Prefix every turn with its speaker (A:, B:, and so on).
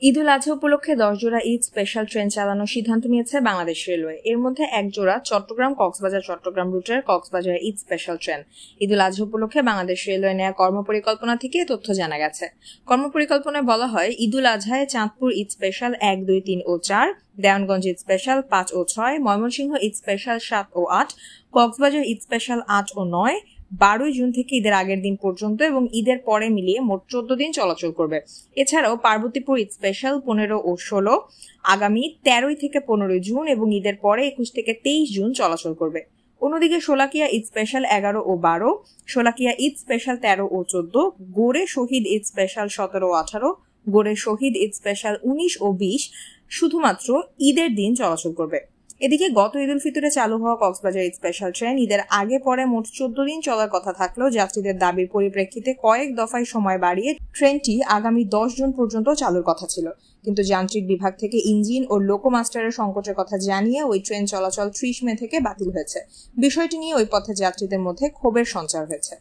A: ঈদুল আজহা উপলক্ষে 10 জোড়া Eid special train চালানোর সিদ্ধান্ত নিয়েছে বাংলাদেশ রেলওয়ে। এর মধ্যে 1 জোড়া চট্টগ্রাম রুটের কক্সবাজার ঈদ স্পেশাল ট্রেন। ঈদুল আজহা উপলক্ষে বাংলাদেশ রেলওয়ে নেয়া কর্মপরিকল্পনা থেকে তথ্য জানা গেছে। কর্মপরিকল্পনায় বলা হয়, ঈদুল আজহায় চাঁদপুর ঈদ স্পেশাল 1, 2, 3 ও 4, দেওয়ানগঞ্জ ঈদ স্পেশাল 5 ও 6, ময়মনসিংহ ঈদ স্পেশাল 7 ও 8, কক্সবাজার ঈদ স্পেশাল 8 ও 9, 12 জুন থেকে ঈদের আগের দিন পর্যন্ত এবং ঈদের পরে মিলিয়ে মোট 14 দিন চলাচল করবে। এছাড়াও পার্বতীপুর ঈদ স্পেশাল 15 ও 16 আগামী 13 থেকে 15 জুন এবং ঈদের পরে 21 থেকে 23 জুন চলাচল করবে। অন্যদিকে শোলাকিয়া ঈদ স্পেশাল 11 ও 12, শোলাকিয়া ঈদ স্পেশাল 13 ও 14, গোরে শহীদ ঈদ স্পেশাল 17 ও 18, গোরে শহীদ ঈদ স্পেশাল 19 ও 20 শুধুমাত্র ঈদের দিন চলাচল করবে। এদিকে গত ঈদ উল ফিতরে চালু হওয়া কক্সবাজার ঈদ স্পেশাল ট্রেন ঈদের আগে পরে মোট 14 দিন চলার কথা থাকলেও যাত্রীদের দাবির পরিপ্রেক্ষিতে কয়েক দফায় সময় বাড়িয়ে ট্রেনটি আগামী 10 জুন পর্যন্ত চালুর কথা ছিল। কিন্তু যান্ত্রিক বিভাগ থেকে ইঞ্জিন ও লোকো মাস্টারের সংকটের কথা জানিয়ে ওই ট্রেন চলাচল 30 মে থেকে বাতিল হয়েছে। বিষয়টি নিয়ে ওই পথে যাত্রীদের মধ্যে ক্ষোভের সঞ্চার হয়েছে।